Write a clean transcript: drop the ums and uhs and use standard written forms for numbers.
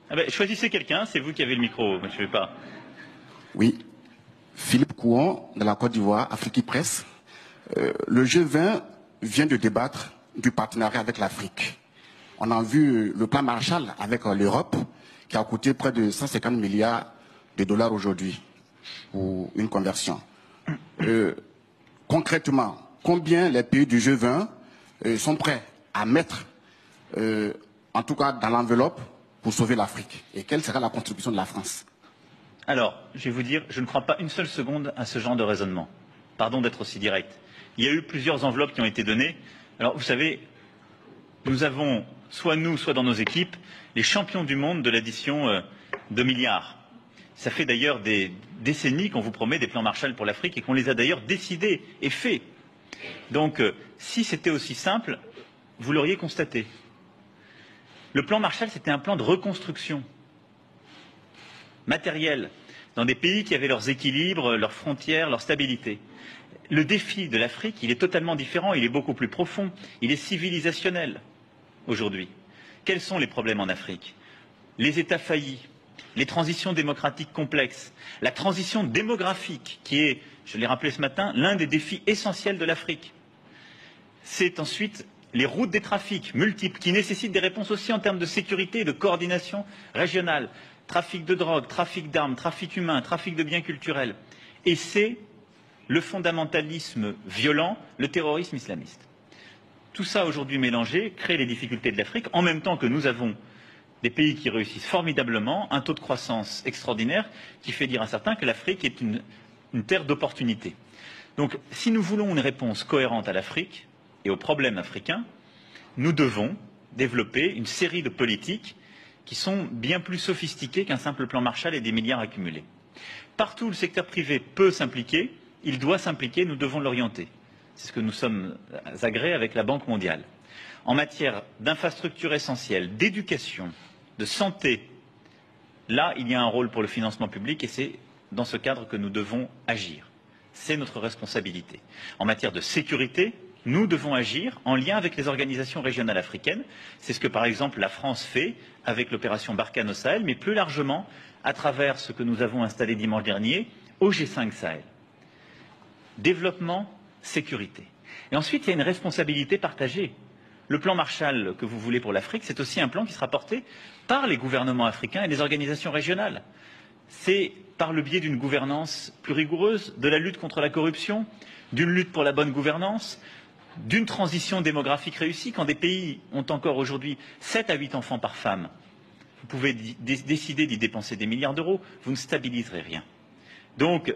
Ah ben, choisissez quelqu'un, c'est vous qui avez le micro, je ne vais pas. Oui, Philippe Kouon, de la Côte d'Ivoire, Afrique Presse. Le G20 vient de débattre du partenariat avec l'Afrique. On a vu le plan Marshall avec l'Europe, qui a coûté près de 150 milliards de dollars aujourd'hui pour une conversion. Concrètement, combien les pays du G20 sont prêts à mettre, en tout cas dans l'enveloppe, pour sauver l'Afrique? Et quelle sera la contribution de la France? Alors, je vais vous dire, je ne crois pas une seule seconde à ce genre de raisonnement. Pardon d'être aussi direct. Il y a eu plusieurs enveloppes qui ont été données. Alors, vous savez, nous avons, soit nous, soit dans nos équipes, les champions du monde de l'addition de milliards. Ça fait d'ailleurs des décennies qu'on vous promet des plans Marshall pour l'Afrique et qu'on les a d'ailleurs décidés et faits. Donc, si c'était aussi simple, vous l'auriez constaté. Le plan Marshall, c'était un plan de reconstruction matérielle dans des pays qui avaient leurs équilibres, leurs frontières, leur stabilité. Le défi de l'Afrique, il est totalement différent, il est beaucoup plus profond, il est civilisationnel aujourd'hui. Quels sont les problèmes en Afrique? Les États faillis, les transitions démocratiques complexes, la transition démographique qui est, je l'ai rappelé ce matin, l'un des défis essentiels de l'Afrique. C'est ensuite les routes des trafics multiples qui nécessitent des réponses aussi en termes de sécurité et de coordination régionale. Trafic de drogue, trafic d'armes, trafic humain, trafic de biens culturels. Et c'est le fondamentalisme violent, le terrorisme islamiste. Tout ça aujourd'hui mélangé crée les difficultés de l'Afrique, en même temps que nous avons des pays qui réussissent formidablement, un taux de croissance extraordinaire qui fait dire à certains que l'Afrique est une terre d'opportunités. Donc si nous voulons une réponse cohérente à l'Afrique et aux problèmes africains, nous devons développer une série de politiques qui sont bien plus sophistiquées qu'un simple plan Marshall et des milliards accumulés. Partout où le secteur privé peut s'impliquer, il doit s'impliquer, nous devons l'orienter. C'est ce que nous sommes agréés avec la Banque mondiale. En matière d'infrastructures essentielles, d'éducation, de santé, là, il y a un rôle pour le financement public et c'est dans ce cadre que nous devons agir. C'est notre responsabilité. En matière de sécurité, nous devons agir en lien avec les organisations régionales africaines. C'est ce que, par exemple, la France fait avec l'opération Barkhane au Sahel, mais plus largement à travers ce que nous avons installé dimanche dernier au G5 Sahel. Développement, sécurité. Et ensuite, il y a une responsabilité partagée. Le plan Marshall que vous voulez pour l'Afrique, c'est aussi un plan qui sera porté par les gouvernements africains et les organisations régionales. C'est par le biais d'une gouvernance plus rigoureuse, de la lutte contre la corruption, d'une lutte pour la bonne gouvernance, d'une transition démographique réussie. Quand des pays ont encore aujourd'hui 7 à 8 enfants par femme, vous pouvez décider d'y dépenser des milliards d'euros, vous ne stabiliserez rien. Donc,